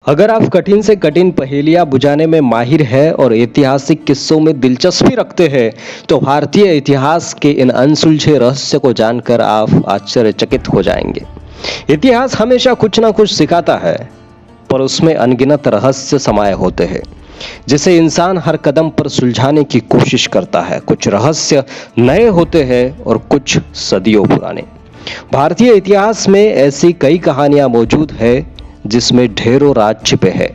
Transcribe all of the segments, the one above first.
अगर आप कठिन से कठिन पहेलियां बुझाने में माहिर हैं और ऐतिहासिक किस्सों में दिलचस्पी रखते हैं, तो भारतीय इतिहास के इन अनसुलझे रहस्य को जानकर आप आश्चर्यचकित हो जाएंगे। इतिहास हमेशा कुछ ना कुछ सिखाता है, पर उसमें अनगिनत रहस्य समाये होते हैं, जिसे इंसान हर कदम पर सुलझाने की कोशिश करता है। कुछ रहस्य नए होते हैं और कुछ सदियों पुराने। भारतीय इतिहास में ऐसी कई कहानियां मौजूद है जिसमें ढेरों राज छिपे हैं,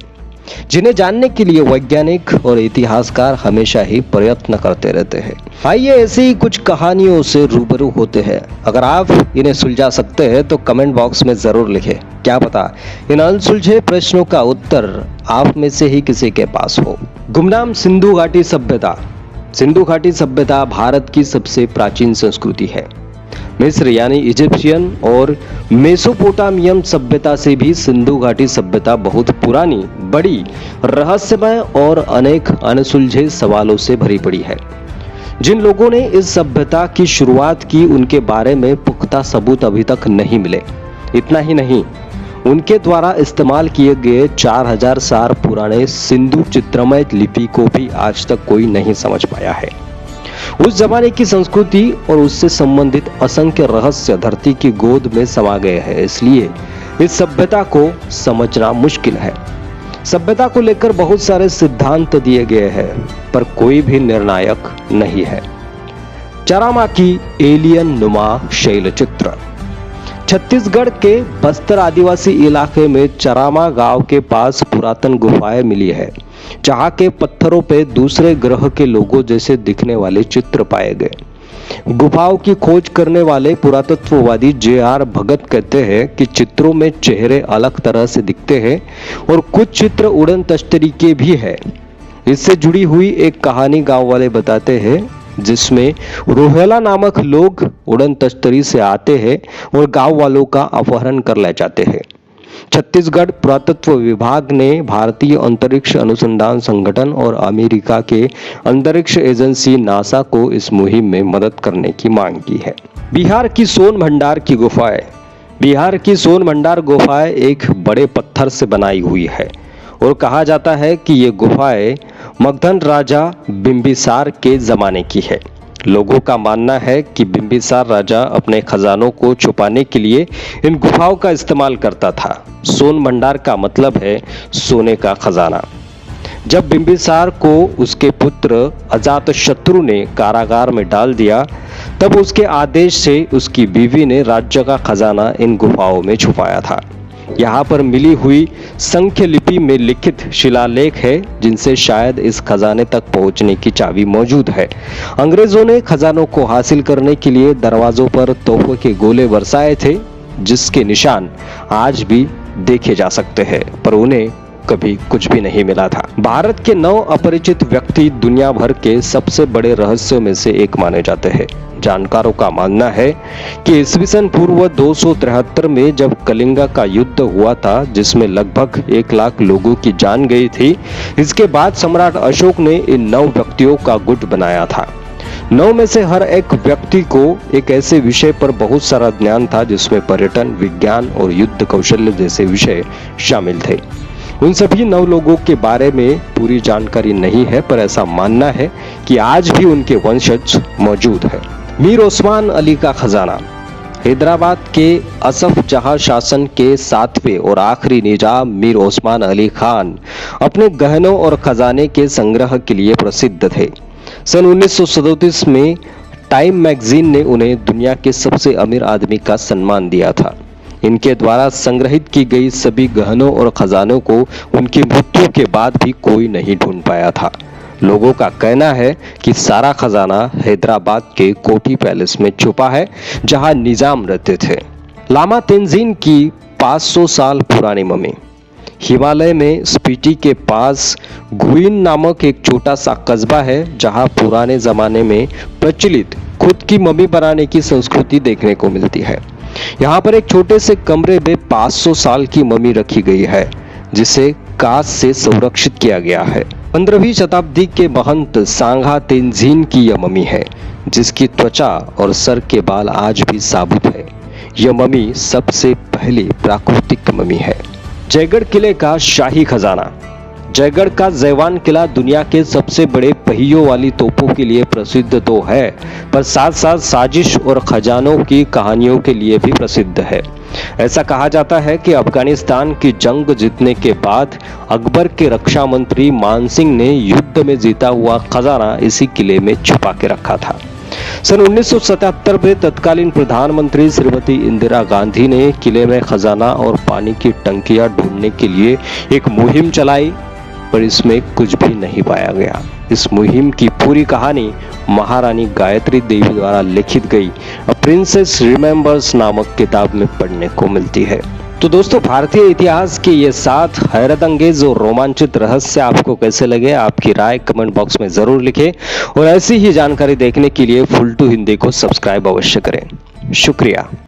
जिन्हें जानने के लिए वैज्ञानिक और इतिहासकार हमेशा ही प्रयत्न करते रहते हैं। आइए ऐसी ही कुछ कहानियों से रूबरू होते हैं। अगर आप इन्हें सुलझा सकते हैं तो कमेंट बॉक्स में जरूर लिखें। क्या पता इन अनसुलझे प्रश्नों का उत्तर आप में से ही किसी के पास हो। गुमनाम सिंधु घाटी सभ्यता। सिंधु घाटी सभ्यता भारत की सबसे प्राचीन संस्कृति है। मिस्र यानी इजिप्शियन और मेसोपोटामियम सभ्यता से भी सिंधु घाटी सभ्यता बहुत पुरानी, बड़ी, रहस्यमय और अनेक अनसुलझे सवालों से भरी पड़ी है। जिन लोगों ने इस सभ्यता की शुरुआत की, उनके बारे में पुख्ता सबूत अभी तक नहीं मिले। इतना ही नहीं, उनके द्वारा इस्तेमाल किए गए 4000 साल पुराने सिंधु चित्रमय लिपि को भी आज तक कोई नहीं समझ पाया है। उस जमाने की संस्कृति और उससे संबंधित असंख्य रहस्य धरती की गोद में समा गए हैं, इसलिए इस सभ्यता को समझना मुश्किल है। सभ्यता को लेकर बहुत सारे सिद्धांत दिए गए हैं, पर कोई भी निर्णायक नहीं है। चरामा की एलियन नुमा शैलचित्र। छत्तीसगढ़ के बस्तर आदिवासी इलाके में चरामा गांव के पास पुरातन गुफाएं मिली है, जहां के पत्थरों पे दूसरे ग्रह के लोगों जैसे दिखने वाले चित्र पाए गए। गुफाओं की खोज करने वाले पुरातत्ववादी जे.आर. भगत कहते हैं कि चित्रों में चेहरे अलग तरह से दिखते हैं और कुछ चित्र उड़न तश्तरी के भी है। इससे जुड़ी हुई एक कहानी गांव वाले बताते हैं, जिसमें रोहेला नामक लोग उड़न तश्तरी से आते हैं और गांव वालों का अपहरण कर ले जाते हैं। छत्तीसगढ़ पुरातत्व विभाग ने भारतीय अंतरिक्ष अनुसंधान संगठन और अमेरिका के अंतरिक्ष एजेंसी नासा को इस मुहिम में मदद करने की मांग की है। बिहार की सोन भंडार की गुफाएं। बिहार की सोन भंडार गुफाएं एक बड़े पत्थर से बनाई हुई है और कहा जाता है कि ये गुफाएं मगध राजा बिंबिसार के जमाने की है। लोगों का मानना है कि बिंबिसार राजा अपने खजानों को छुपाने के लिए इन गुफाओं का इस्तेमाल करता था। सोन भंडार का मतलब है सोने का खजाना। जब बिंबिसार को उसके पुत्र अजातशत्रु ने कारागार में डाल दिया, तब उसके आदेश से उसकी बीवी ने राज्य का खजाना इन गुफाओं में छुपाया था। यहाँ पर मिली हुई संख्य लिपि में लिखित शिलालेख है, जिनसे शायद इस खजाने तक पहुँचने की चाबी मौजूद है। अंग्रेजों ने खजानों को हासिल करने के लिए दरवाजों पर तोपों के गोले बरसाए थे, जिसके निशान आज भी देखे जा सकते हैं, पर उन्हें कभी कुछ भी नहीं मिला था। भारत के 9 अपरिचित व्यक्ति दुनिया भर के सबसे बड़े रहस्यों में से एक माने जाते हैं। जानकारों का मानना है कि ईस्वीसन पूर्व 273 में जब कलिंगा का युद्ध हुआ था, जिसमें लगभग 1 लाख लोगों की जान गई थी, इसके बाद सम्राट अशोक ने इन 9 व्यक्तियों का गुट बनाया था। 9 में से हर एक व्यक्ति को एक ऐसे विषय पर बहुत सारा ज्ञान था, जिसमें पर्यटन, विज्ञान और युद्ध कौशल्य जैसे विषय शामिल थे। उन सभी 9 लोगों के बारे में पूरी जानकारी नहीं है, पर ऐसा मानना है कि आज भी उनके वंशज मौजूद है। मीर ओस्मान अली का खजाना। हैदराबाद के असफ जहां शासन के 7वें और आखिरी निजाम मीर ओस्मान अली खान अपने गहनों और खजाने के संग्रह के लिए प्रसिद्ध थे। सन 1937 में टाइम मैगजीन ने उन्हें दुनिया के सबसे अमीर आदमी का सम्मान दिया था। इनके द्वारा संग्रहित की गई सभी गहनों और खजानों को उनकी मृत्यु के बाद भी कोई नहीं ढूंढ पाया था। लोगों का कहना है कि सारा खजाना हैदराबाद के कोठी पैलेस में छुपा है, जहां निजाम रहते थे। लामा तेंजीन की 500 साल पुरानी मम्मी। हिमालय में स्पीति के पास गुइन नामक एक छोटा सा कस्बा है, जहां पुराने जमाने में प्रचलित खुद की मम्मी बनाने की संस्कृति देखने को मिलती है। यहाँ पर एक छोटे से कमरे में 500 साल की मम्मी रखी गई है, जिसे कांच से संरक्षित किया गया है। 15वीं शताब्दी के महंत सांगा तेंजीन की यह मम्मी है, जिसकी त्वचा और सर के बाल आज भी साबुत है। यह मम्मी सबसे पहली प्राकृतिक मम्मी है। जयगढ़ किले का शाही खजाना। जयगढ़ का जयवान किला दुनिया के सबसे बड़े पहियों वाली तोपों के लिए प्रसिद्ध तो है, पर साथ साथ साजिश और खजानों की कहानियों के लिए भी प्रसिद्ध है। ऐसा कहा जाता है कि अफगानिस्तान की जंग जीतने के बाद अकबर के रक्षा मंत्री मान सिंह ने युद्ध में जीता हुआ खजाना इसी किले में छुपा के रखा था। सन 1977 में तत्कालीन प्रधानमंत्री श्रीमती इंदिरा गांधी ने किले में खजाना और पानी की टंकियां ढूंढने के लिए एक मुहिम चलाई, पर इसमें कुछ भी नहीं पाया गया। इस मुहिम की पूरी कहानी महारानी गायत्री देवी द्वारा लिखित गई अ प्रिंसेस रिमेंबर्स नामक किताब में पढ़ने को मिलती है। तो दोस्तों, भारतीय इतिहास के ये 7 हैरत अंगेज और रोमांचित रहस्य आपको कैसे लगे, आपकी राय कमेंट बॉक्स में जरूर लिखें और ऐसी ही जानकारी देखने के लिए फुल टू हिंदी को सब्सक्राइब अवश्य करें। शुक्रिया।